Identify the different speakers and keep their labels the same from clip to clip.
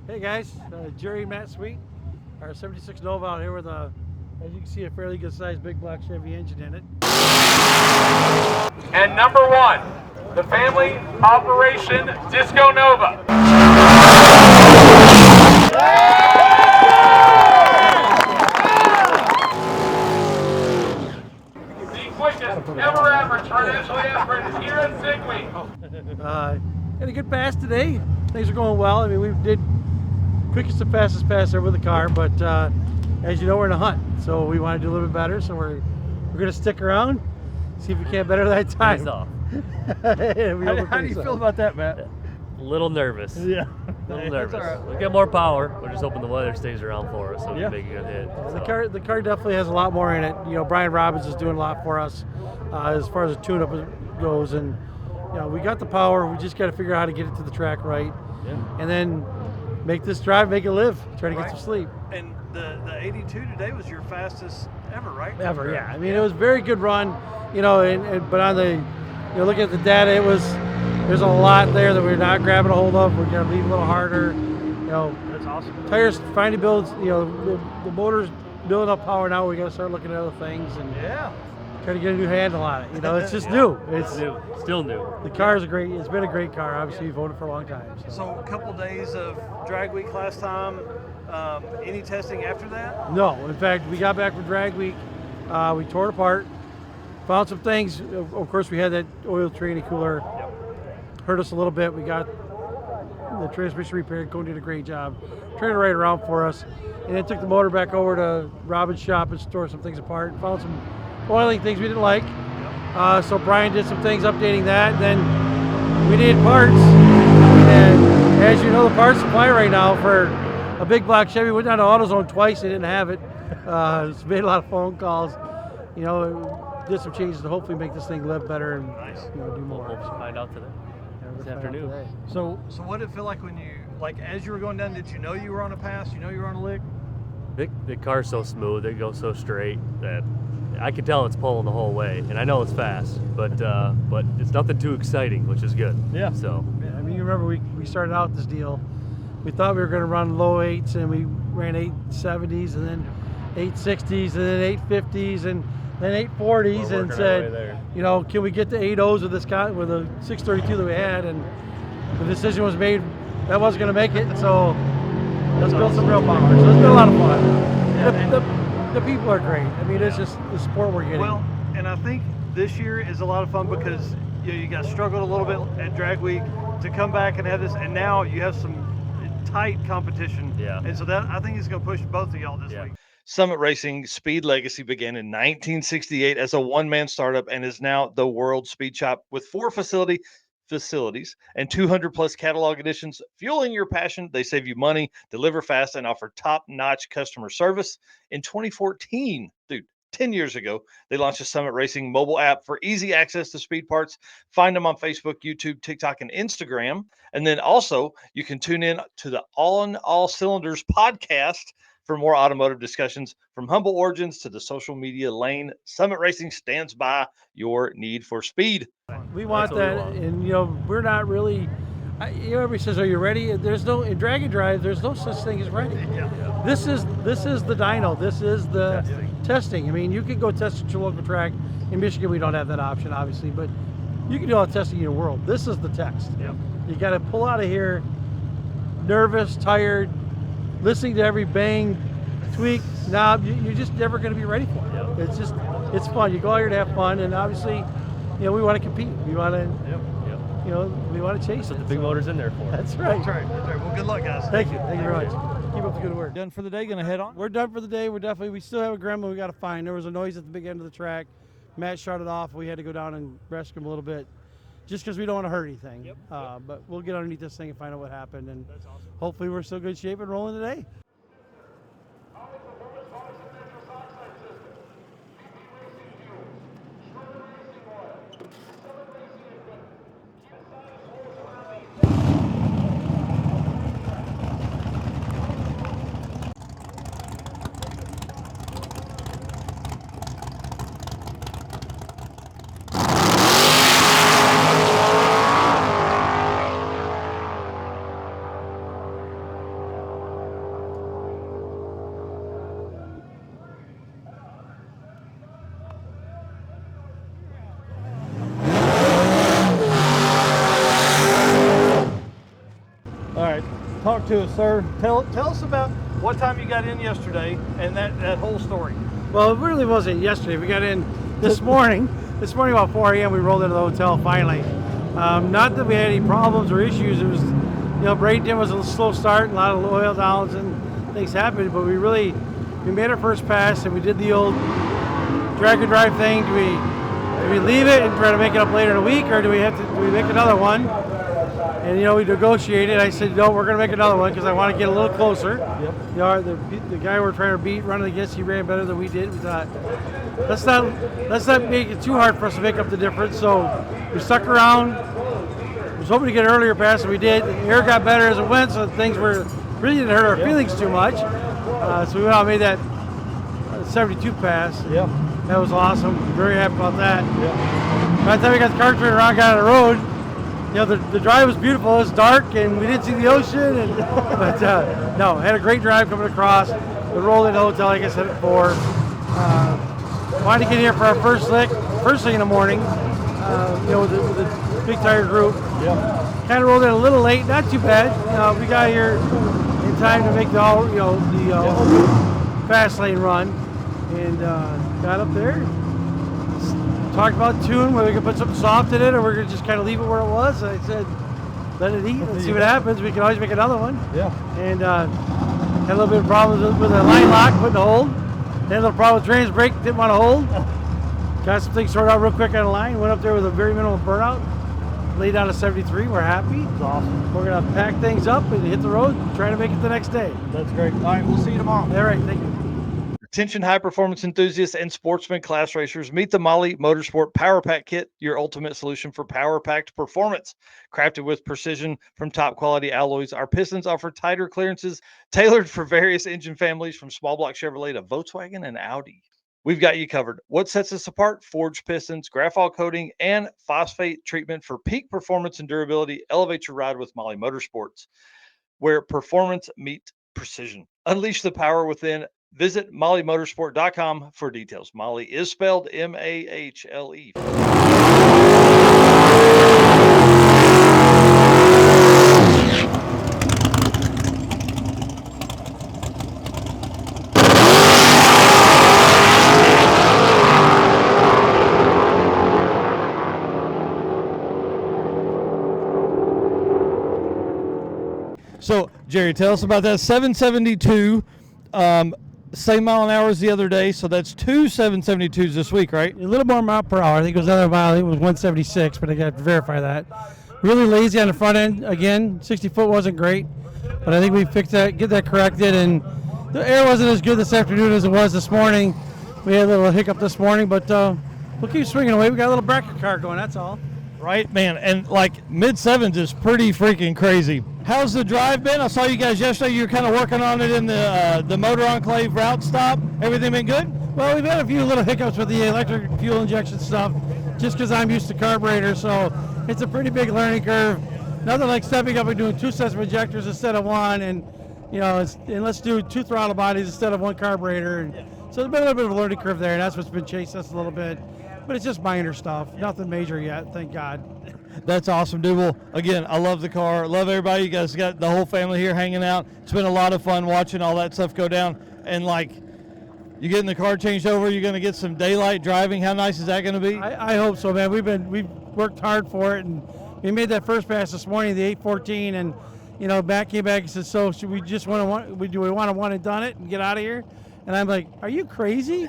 Speaker 1: Hey guys, Jerry and Matt Sweet, our 76 Nova out here with a, as you can see, a fairly good sized big black Chevy engine in it.
Speaker 2: And number one, the family Operation Disco Nova. The quickest ever average for Naturally Aspirated here at Sigway.
Speaker 1: Had a good pass today. Things are going well. I mean, we did quickest and fastest pass ever with the car, but as you know, we're in a hunt, so we want to do a little bit better. So we're going to stick around, see if we can better that time.
Speaker 3: Off.
Speaker 1: How do you feel about that, Matt?
Speaker 3: A little nervous.
Speaker 1: Yeah.
Speaker 3: A little nervous. Right. We got more power. We're just hoping the weather stays around for us so we can make a good hit. So.
Speaker 1: The car definitely has a lot more in it. You know, Brian Robbins is doing a lot for us as far as the tune-up goes, and you know, we got the power. We just got to figure out how to get it to the track right, and then make this drive, make it live. Try to get some sleep.
Speaker 4: And the 82 today was your fastest ever, right?
Speaker 1: Ever, yeah. I mean, it was a very good run. You know, but on the, you know, looking at the data, there's a lot there that we're not grabbing a hold of. We're gonna leave a little harder. You know,
Speaker 4: That's awesome.
Speaker 1: tires finally builds. You know, the motor's building up power now. We got to start looking at other things and try to get a new handle on it. You know, it's just new. It's
Speaker 3: new, still new.
Speaker 1: The car is great. It's been a great car. Obviously, we've owned it for a long time.
Speaker 4: So a couple of days of drag week last time. Any testing after that?
Speaker 1: No, in fact, we got back from drag week. We tore it apart, found some things. Of course, we had that oil tranny cooler. Hurt us a little bit. We got the transmission repaired. Cone did a great job. Turned it right around for us. And then took the motor back over to Robin's shop and tore some things apart. Found some oiling things we didn't like. So Brian did some things updating that. Then we needed parts. And as you know, the parts supply right now for a big black Chevy went down to AutoZone twice. They didn't have it. It's made a lot of phone calls. You know, did some changes to hopefully make this thing live better and you know, do more.
Speaker 3: We'll find out today. This afternoon.
Speaker 4: So what did it feel like when you, like, as you were going down, did you know you were on a pass? You know you were on a lick?
Speaker 3: The car's so smooth, it goes so straight that I can tell it's pulling the whole way, and I know it's fast, but it's nothing too exciting, which is good.
Speaker 1: Yeah.
Speaker 3: So.
Speaker 1: Yeah, I mean, you remember we started out this deal. We thought we were going to run low 8s, and we ran 870s, and then 860s, and then 850s, and then 840s, and said, you know, can we get the 8.0s with this guy with a 632 that we had? And the decision was made that wasn't going to make it, so let's build some real power. So it's been a lot of fun. The people are great. I mean, it's just the support we're getting.
Speaker 4: Well, and I think this year is a lot of fun because you guys struggled a little bit at drag week to come back and have this, and now you have some tight competition.
Speaker 3: Yeah.
Speaker 4: And so that, I think, is going to push both of y'all this week.
Speaker 5: Summit Racing Speed Legacy began in 1968 as a one-man startup and is now the world speed shop with 4 facilities and 200 plus catalog editions. Fueling your passion, they save you money, deliver fast, and offer top-notch customer service. In 2014, 10 years ago, they launched a Summit Racing mobile app for easy access to speed parts. Find them on Facebook, YouTube, TikTok, and Instagram. And then also, you can tune in to the All Cylinders podcast for more automotive discussions. From humble origins to the social media lane, Summit Racing stands by your need for speed.
Speaker 1: We want that, and you know, we're not really. You know, everybody says, "Are you ready?" There's no in drag and drive. There's no such thing as ready. This is the dyno. This is the testing. I mean, you can go test at your local track. In Michigan, we don't have that option, obviously, but you can do all the testing in the world. This is the test. You got to pull out of here, nervous, tired, listening to every bang, tweak, knob. You're just never going to be ready for it. It's fun. You go out here to have fun, and obviously, you know, we want to compete. We want to, you know, we want to chase it.
Speaker 3: The big motor's in there for.
Speaker 1: That's right.
Speaker 4: That's right. That's right. Well, good luck, guys.
Speaker 1: Thank you. Thank you very much. Keep up the good work.
Speaker 4: Done for the day. Gonna head on.
Speaker 1: We're done for the day. We still have a gremlin we got to find. There was a noise at the big end of the track. Matt shut it off. We had to go down and rescue him a little bit, just because we don't want to hurt anything. But we'll get underneath this thing and find out what happened, and hopefully we're still good shape and rolling today.
Speaker 4: talk to us, sir. Tell us about what time you got in yesterday and that whole story.
Speaker 1: Well, it really wasn't yesterday. We got in this morning. This morning about 4 a.m. we rolled into the hotel finally. Not that we had any problems or issues. It was, Bradenton was a slow start, a lot of oil downs and things happened, but we made our first pass and we did the old drag and drive thing. Do we leave it and try to make it up later in the week, or do we make another one? And we negotiated. I said, no, we're going to make another one because I want to get a little closer. Yep. The guy we're trying to beat, running against, he ran better than we did. We thought, let's not make it too hard for us to make up the difference. So we stuck around. I was hoping to get an earlier pass, and we did. The air got better as it went, so things really didn't hurt our feelings too much. So we went out and made that 72 pass.
Speaker 4: Yep.
Speaker 1: That was awesome. Very happy about that.
Speaker 4: Yep.
Speaker 1: By the time we got the car turned around, got on the road, the drive was beautiful. It was dark, and we didn't see the ocean. But had a great drive coming across. We rolled into the hotel, like I said, at 4. Wanted to get here for our first lick, first thing in the morning, with the big tire group.
Speaker 4: Yeah.
Speaker 1: Kind of rolled in a little late, not too bad. We got here in time to make the fast lane run, and got up there. Talked about tune, whether we could put something soft in it or we're going to just kind of leave it where it was. I said, let it eat. Let's see what happens. We can always make another one.
Speaker 4: Yeah.
Speaker 1: And had a little bit of problems with the line lock, putting a hold. Had a little problem with trans brake, didn't want to hold. Got some things sorted out real quick on the line. Went up there with a very minimal burnout. Laid down a 73. We're happy.
Speaker 4: That's awesome.
Speaker 1: We're going to pack things up and hit the road, try to make it the next day.
Speaker 4: That's great. All right, we'll see you tomorrow.
Speaker 1: All right, thank you.
Speaker 5: Attention high performance enthusiasts and sportsman class racers, meet the Molly Motorsport Power Pack Kit, your ultimate solution for power packed performance. Crafted with precision from top quality alloys, our pistons offer tighter clearances tailored for various engine families from small block Chevrolet to Volkswagen and Audi. We've got you covered. What sets us apart? Forged pistons, graphite coating, and phosphate treatment for peak performance and durability. Elevate your ride with Molly Motorsports, where performance meets precision. Unleash the power within. Visit mollymotorsport.com for details. Molly is spelled M-A-H-L-E.
Speaker 4: So, Jerry, tell us about that 772. Same mile an hour as the other day, so that's 2 772s this week, right?
Speaker 1: A little more mile per hour. I think it was another mile. I think it was 176, but I got to verify that. Really lazy on the front end. Again, 60 foot wasn't great, but I think we fixed that, get that corrected, and the air wasn't as good this afternoon as it was this morning. We had a little hiccup this morning, but we'll keep swinging away. We got a little bracket car going, that's all.
Speaker 4: Right, man, and like mid-sevens is pretty freaking crazy. How's the drive been? I saw you guys yesterday. You were kind of working on it in the Motor Enclave route stop. Everything been good?
Speaker 1: Well, we've had a few little hiccups with the electric fuel injection stuff, just because I'm used to carburetor, so it's a pretty big learning curve. Nothing like stepping up and doing 2 sets of injectors instead of 1, and and let's do 2 throttle bodies instead of 1 carburetor. And so there's been a little bit of a learning curve there, and that's what's been chasing us a little bit. But it's just minor stuff, nothing major yet, thank God.
Speaker 4: That's awesome, dude. Well, again, I love the car. Love everybody. You guys got the whole family here hanging out. It's been a lot of fun watching all that stuff go down. And, you getting the car changed over, you're going to get some daylight driving. How nice is that going to be?
Speaker 1: I hope so, man. We've worked hard for it, and we made that first pass this morning, the 814, and, came back and said, so should we just do we want to one and done it and get out of here? And I'm like, are you crazy?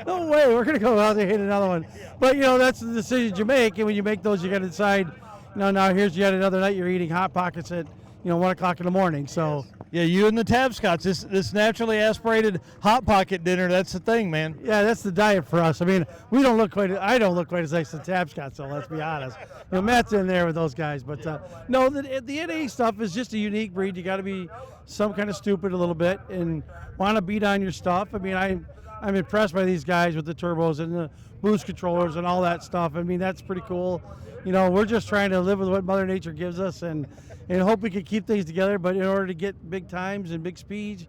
Speaker 1: No way, we're going to go out there and hit another one. But, that's the decisions you make, and when you make those, you got to decide, now here's yet another night you're eating Hot Pockets at, 1 o'clock in the morning. So
Speaker 4: yeah, you and the Tab Scots, this naturally aspirated Hot Pocket dinner, that's the thing, man.
Speaker 1: Yeah, that's the diet for us. I mean, I don't look quite as nice as the Tab Scots, so let's be honest. Matt's in there with those guys. But, no, the NA stuff is just a unique breed. You got to be some kind of stupid a little bit and want to beat on your stuff. I mean, I'm impressed by these guys with the turbos and the boost controllers and all that stuff. I mean, that's pretty cool. We're just trying to live with what Mother Nature gives us and hope we can keep things together. But in order to get big times and big speeds,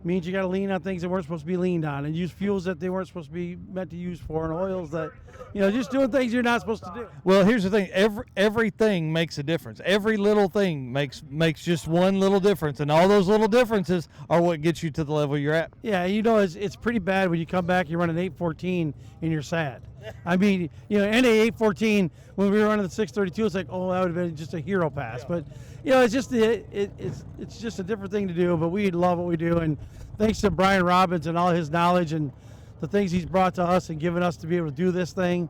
Speaker 1: means you got to lean on things that weren't supposed to be leaned on, and use fuels that they weren't supposed to be meant to use for, and oils that, just doing things you're not supposed to do.
Speaker 4: Well, here's the thing. Everything makes a difference. Every little thing makes just one little difference, and all those little differences are what gets you to the level you're at.
Speaker 1: Yeah, it's pretty bad when you come back, you run an 814 and you're sad. I mean, NA 814, when we were running the 632, it's like, oh, that would have been just a hero pass. But, it's just it's just a different thing to do, but we love what we do. And thanks to Brian Robbins and all his knowledge and the things he's brought to us and given us to be able to do this thing,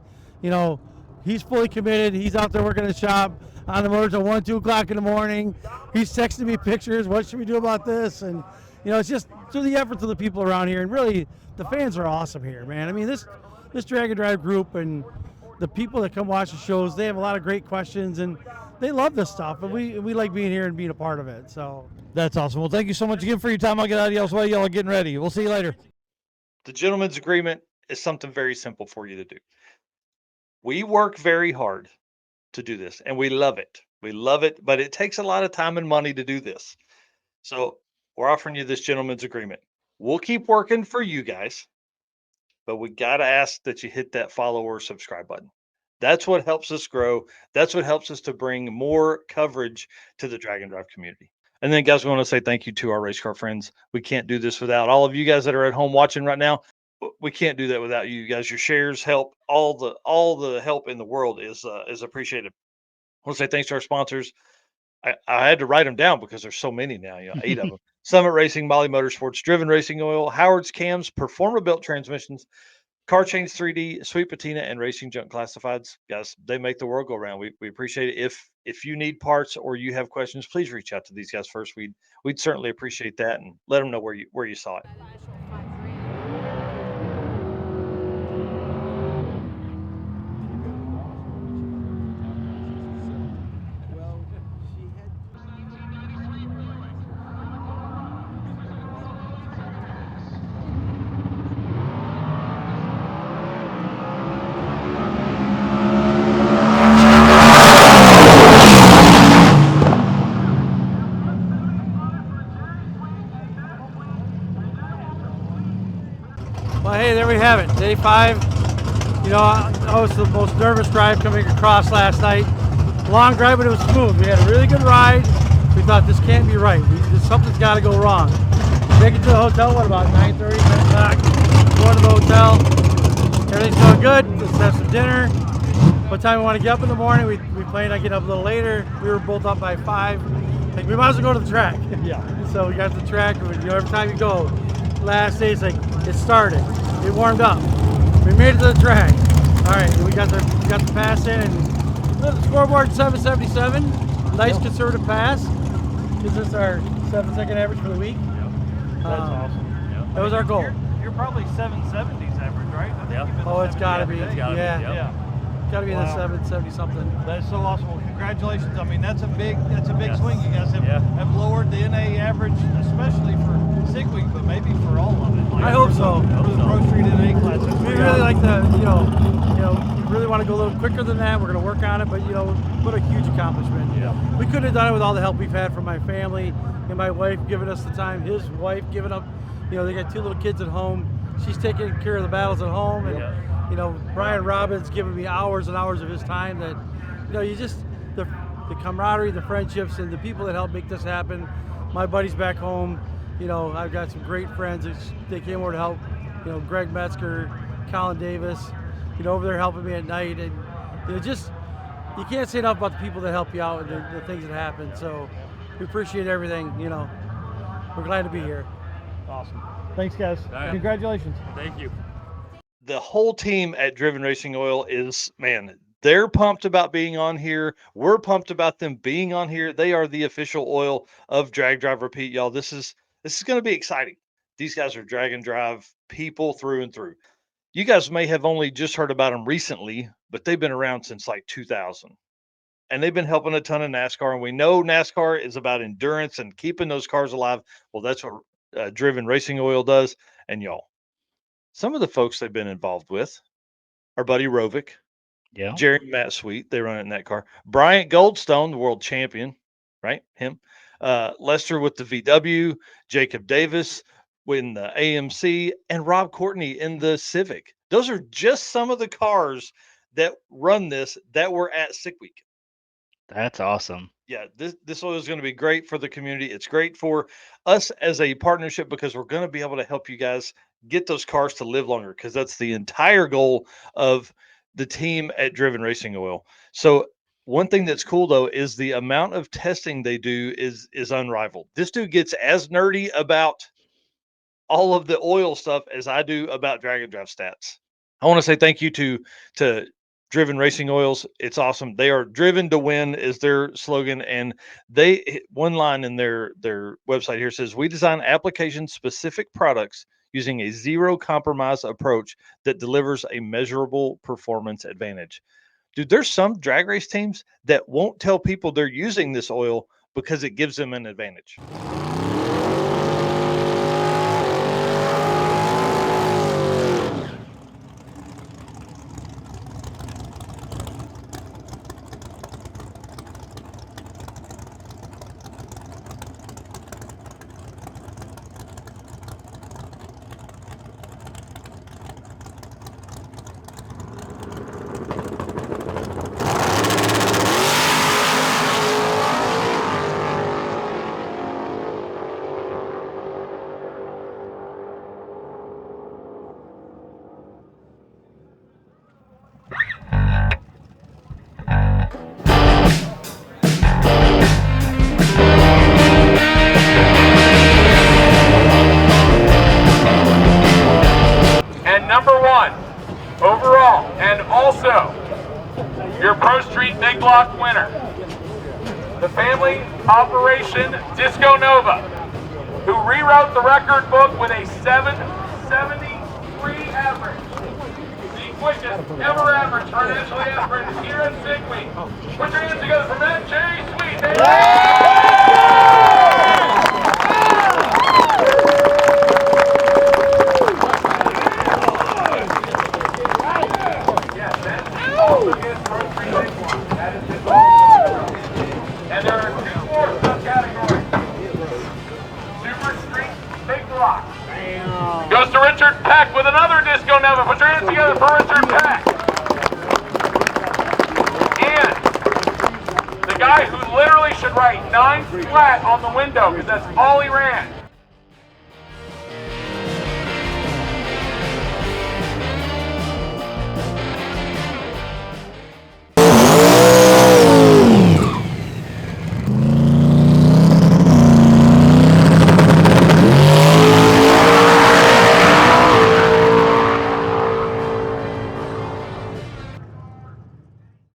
Speaker 1: he's fully committed. He's out there working the shop on the motors at 1, 2 o'clock in the morning. He's texting me pictures. What should we do about this? And, it's just through the efforts of the people around here. And really, the fans are awesome here, man. I mean, this Drag and Drive group and the people that come watch the shows, they have a lot of great questions, and they love this stuff. And we like being here and being a part of it. So
Speaker 4: that's awesome. Well, thank you so much again for your time. I'll get out of y'all's way. Y'all are getting ready. We'll see you later.
Speaker 5: The gentleman's agreement is something very simple for you to do. We work very hard to do this, and we love it. We love it, but it takes a lot of time and money to do this. So we're offering you this gentleman's agreement. We'll keep working for you guys, but we got to ask that you hit that follow or subscribe button. That's what helps us grow. That's what helps us to bring more coverage to the Drag and Drive community. And then, guys, we want to say thank you to our race car friends. We can't do this without all of you guys that are at home watching right now. We can't do that without you guys. Your shares help. All the help in the world is appreciated. I want to say thanks to our sponsors. I had to write them down because there's so many now, 8 of them. Summit Racing, Molly Motorsports, Driven Racing Oil, Howard's Cams, Performer Built Transmissions, Car Chains 3D, Sweet Patina, and Racing Junk Classifieds. Guys, they make the world go round. We appreciate it. If you need parts or you have questions, please reach out to these guys first. We'd certainly appreciate that, and let them know where you saw it.
Speaker 1: Well, hey, there we have it. Day 5. I was the most nervous drive coming across last night. Long drive, but it was smooth. We had a really good ride. We thought this can't be right. Something's got to go wrong. Make it to the hotel, what, about 9:30, 10 o'clock? Going to the hotel. Everything's going good. Let's have some dinner. What time we want to get up in the morning? We planned on getting up a little later. We were both up by 5. Like, we might as well go to the track.
Speaker 4: Yeah.
Speaker 1: So we got to the track. Every time you go, last day, it's like, it started. It warmed up. We made it to the track. All right, we got the pass in, and the scoreboard 777. Nice conservative pass. Gives us our 7-second average for the week.
Speaker 4: That's awesome.
Speaker 3: Yeah.
Speaker 1: That was our goal.
Speaker 6: You're probably 770s average, right? I think
Speaker 3: Yeah.
Speaker 6: you've been
Speaker 1: Oh, it's got to be.
Speaker 3: It's gotta be,
Speaker 1: Yeah,
Speaker 3: yep.
Speaker 1: got to be in the 770 something.
Speaker 6: That's so awesome. Well, congratulations. I mean, that's a big
Speaker 3: Yes.
Speaker 6: swing. You guys have lowered the NA average, especially for SIG week, but maybe for all of it.
Speaker 1: I hope so.
Speaker 6: For the Pro Street NA class. That's
Speaker 1: We
Speaker 6: pretty
Speaker 1: really
Speaker 6: awesome.
Speaker 1: like we really want to go a little quicker than that. We're going to work on it, but what a huge accomplishment.
Speaker 3: Yeah.
Speaker 1: We couldn't have done it with all the help we've had from my family and my wife giving us the time. His wife giving up. They got 2 little kids at home. She's taking care of the battles at home, and Brian Robbins giving me hours and hours of his time. That the camaraderie, the friendships, and the people that help make this happen. My buddies back home. I've got some great friends. They came over to help. Greg Metzger, Colin Davis. Over there helping me at night, and you can't say enough about the people that help you out and the things that happen. So we appreciate everything. We're glad to be here.
Speaker 4: Awesome. Thanks, guys.
Speaker 3: right.
Speaker 4: Congratulations.
Speaker 3: Thank you.
Speaker 5: The whole team at Driven Racing Oil is, man, they're pumped about being on here. We're pumped about them being on here. They are the official oil of Drag Drive Repeat, y'all. This is going to be exciting. These guys are drag and drive people through and through. You guys may have only just heard about them recently, but they've been around since like 2000. And they've been helping a ton of NASCAR. And we know NASCAR is about endurance and keeping those cars alive. Well, that's what Driven Racing Oil does. And y'all, some of the folks they've been involved with are Buddy Rovick, Jerry and Matt Sweet. They run it in that car. Bryant Goldstone, the world champion, right? Him. Lester with the VW, Jacob Davis, in the AMC, and Rob Courtney in the Civic. Those are just some of the cars that run this that were at Sick Week.
Speaker 7: That's awesome.
Speaker 5: Yeah, this oil is going to be great for the community. It's great for us as a partnership because we're going to be able to help you guys get those cars to live longer, because that's the entire goal of the team at Driven Racing Oil. So one thing that's cool though is the amount of testing they do is unrivaled. This dude gets as nerdy about all of the oil stuff as I do about drag and drive stats. I want to say thank you to Driven Racing Oils. It's awesome. They are driven to win is their slogan, and they one line in their website here says, "We design application specific products using a zero compromise approach that delivers a measurable performance advantage." Dude, there's some drag race teams that won't tell people they're using this oil because it gives them an advantage.
Speaker 2: And number 1 overall, and also your Pro Street Big Block winner, the family operation Disco Nova, who rewrote the record book with a 773 average. The quickest ever average for Naturally Aspirated here at Sick Week. Put your hands together for that Cherry Sweet. And there are 2 more subcategories. Super Street Big Block. Goes to Richard Peck with another Disco Nova. Put your hands together for Richard Peck. And the guy who literally should write 9 flat on the window because that's all he ran.